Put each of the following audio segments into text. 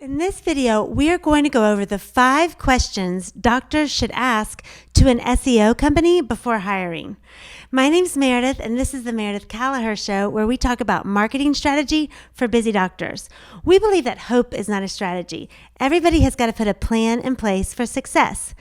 In this video, we are going to go over the 5 questions doctors should ask to an SEO company before hiring. My name's Meredith, and this is the Meredith Callagher Show, where we talk about marketing strategy for busy doctors. We believe that hope is not a strategy. Everybody has got to put a plan in place for success.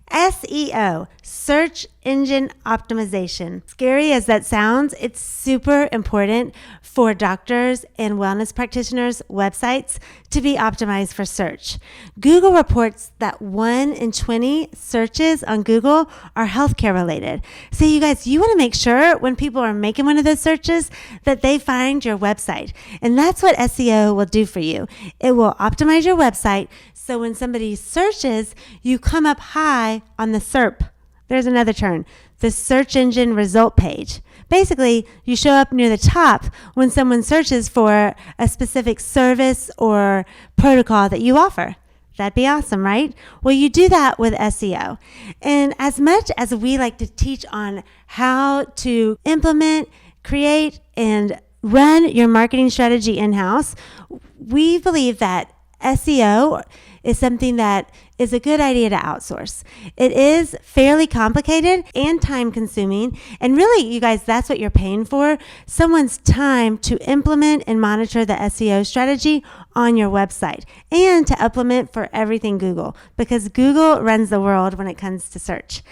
SEO, search engine optimization. Scary as that sounds, it's super important for doctors and wellness practitioners' websites to be optimized for search. Google reports that 1 in 20 searches on Google are healthcare related. So you guys, you want to make sure when people are making one of those searches that they find your website. And that's what SEO will do for you. It will optimize your website so when somebody searches, you come up high on the SERP. There's another term, the search engine result page. Basically, you show up near the top when someone searches for a specific service or protocol that you offer. That'd be awesome, right? Well, you do that with SEO. And as much as we like to teach on how to implement, create, and run your marketing strategy in-house, we believe that SEO is something that is a good idea to outsource. It is fairly complicated and time consuming. And really, you guys, that's what you're paying for. Someone's time to implement and monitor the SEO strategy on your website and to implement for everything Google, because Google runs the world when it comes to search.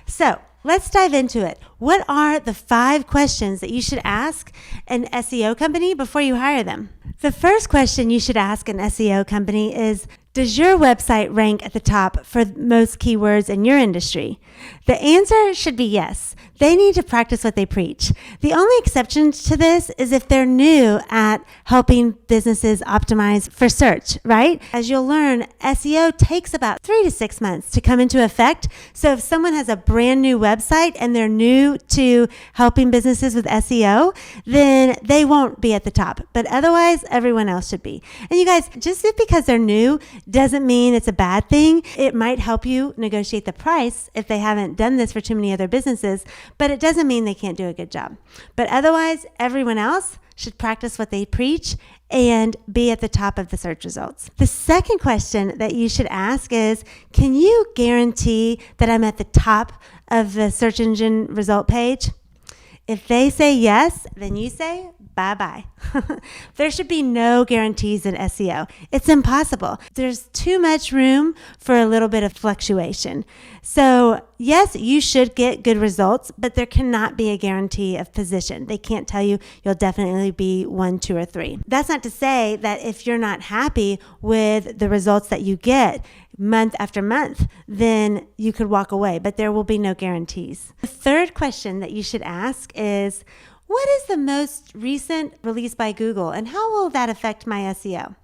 So let's dive into it. What are the 5 questions that you should ask an SEO company before you hire them? The first question you should ask an SEO company is, does your website rank at the top for most keywords in your industry? The answer should be yes. They need to practice what they preach. The only exception to this is if they're new at helping businesses optimize for search, right? As you'll learn, SEO takes about 3 to 6 months to come into effect. So if someone has a brand new website and they're new to helping businesses with SEO, then they won't be at the top. But otherwise, everyone else should be. And you guys, just because they're new doesn't mean it's a bad thing. It might help you negotiate the price if they haven't done this for too many other businesses, but it doesn't mean they can't do a good job. But otherwise, everyone else should practice what they preach and be at the top of the search results. The second question that you should ask is, can you guarantee that I'm at the top of the search engine result page? If they say yes, then you say bye-bye. There should be no guarantees in SEO. It's impossible. There's too much room for a little bit of fluctuation. So yes, you should get good results, but there cannot be a guarantee of position. They can't tell you you'll definitely be 1, 2, or 3. That's not to say that if you're not happy with the results that you get month after month, then you could walk away, but there will be no guarantees. The third question that you should ask is, what is the most recent release by Google, and how will that affect my SEO?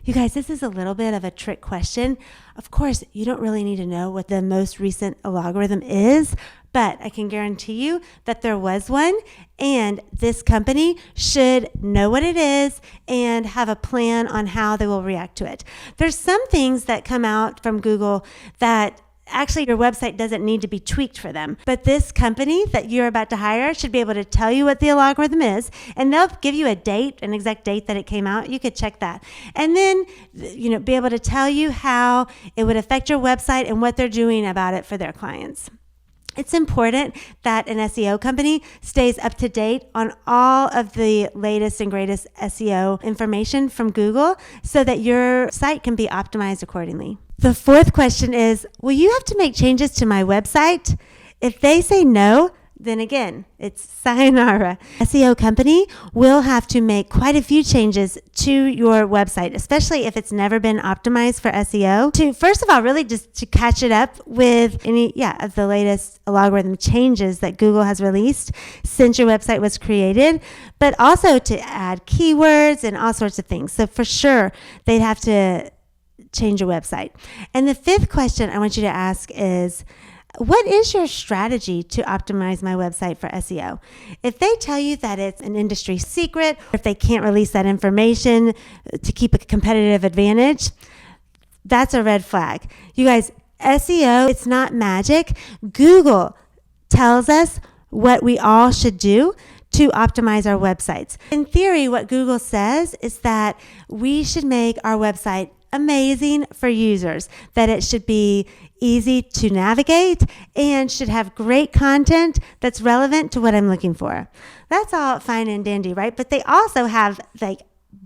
You guys, this is a little bit of a trick question. Of course, you don't really need to know what the most recent algorithm is, but I can guarantee you that there was one, and this company should know what it is and have a plan on how they will react to it. There's some things that come out from Google that actually your website doesn't need to be tweaked for them. But this company that you're about to hire should be able to tell you what the algorithm is, and they'll give you a date, an exact date that it came out. You could check that. And then, be able to tell you how it would affect your website and what they're doing about it for their clients. It's important that an SEO company stays up to date on all of the latest and greatest SEO information from Google so that your site can be optimized accordingly. The fourth question is, will you have to make changes to my website? If they say no, then again, it's sayonara. SEO company will have to make quite a few changes to your website, especially if it's never been optimized for SEO, to first of all, really just to catch it up with any of the latest algorithm changes that Google has released since your website was created, but also to add keywords and all sorts of things. So for sure, they'd have to change your website. And the fifth question I want you to ask is, what is your strategy to optimize my website for SEO? If they tell you that it's an industry secret, if they can't release that information to keep a competitive advantage, that's a red flag. You guys, SEO, it's not magic. Google tells us what we all should do to optimize our websites. In theory, what Google says is that we should make our website amazing for users, that it should be easy to navigate and should have great content that's relevant to what I'm looking for. That's all fine and dandy, right? But they also have like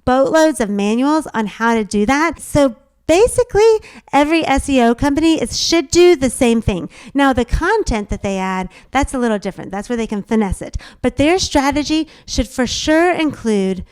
boatloads of manuals on how to do that. So basically, every SEO company should do the same thing. Now, the content that they add, that's a little different. That's where they can finesse it. But their strategy should for sure include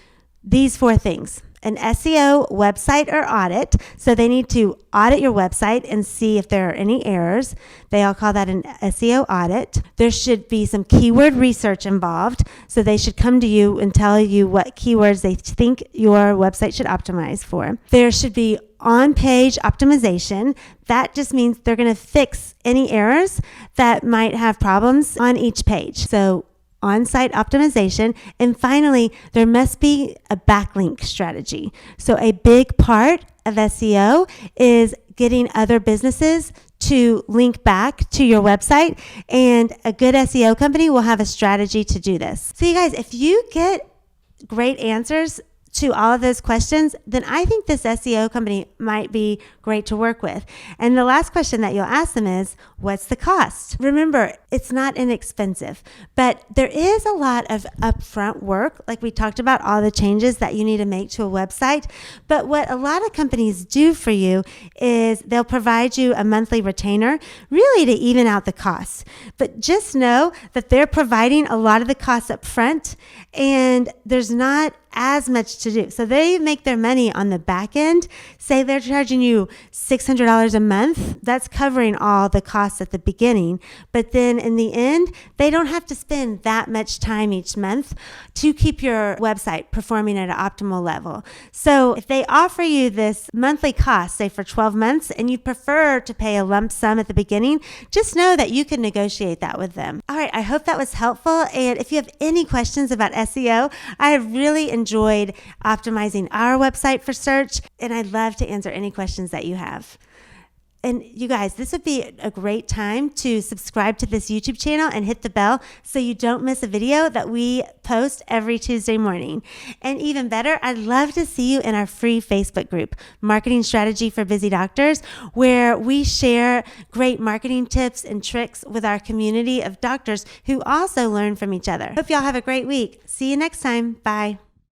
these 4 things. An SEO website or audit. So they need to audit your website and see if there are any errors. They all call that an SEO audit. There should be some keyword research involved. So they should come to you and tell you what keywords they think your website should optimize for. There should be on-page optimization. That just means they're going to fix any errors that might have problems on each page. So on-site optimization. And finally, there must be a backlink strategy. So a big part of SEO is getting other businesses to link back to your website, and a good SEO company will have a strategy to do this. So you guys, if you get great answers to all of those questions, then I think this SEO company might be great to work with. And the last question that you'll ask them is, what's the cost? Remember, it's not inexpensive, but there is a lot of upfront work. Like we talked about all the changes that you need to make to a website. But what a lot of companies do for you is they'll provide you a monthly retainer, really to even out the costs. But just know that they're providing a lot of the costs up front, and there's not as much to do. So they make their money on the back end. Say they're charging you $600 a month. That's covering all the costs at the beginning. But then in the end, they don't have to spend that much time each month to keep your website performing at an optimal level. So if they offer you this monthly cost, say for 12 months, and you prefer to pay a lump sum at the beginning, just know that you can negotiate that with them. All right, I hope that was helpful. And if you have any questions about SEO, I have really enjoyed optimizing our website for search, and I'd love to answer any questions that you have. And you guys, this would be a great time to subscribe to this YouTube channel and hit the bell so you don't miss a video that we post every Tuesday morning. And even better, I'd love to see you in our free Facebook group, Marketing Strategy for Busy Doctors, where we share great marketing tips and tricks with our community of doctors who also learn from each other. Hope y'all have a great week. See you next time. Bye.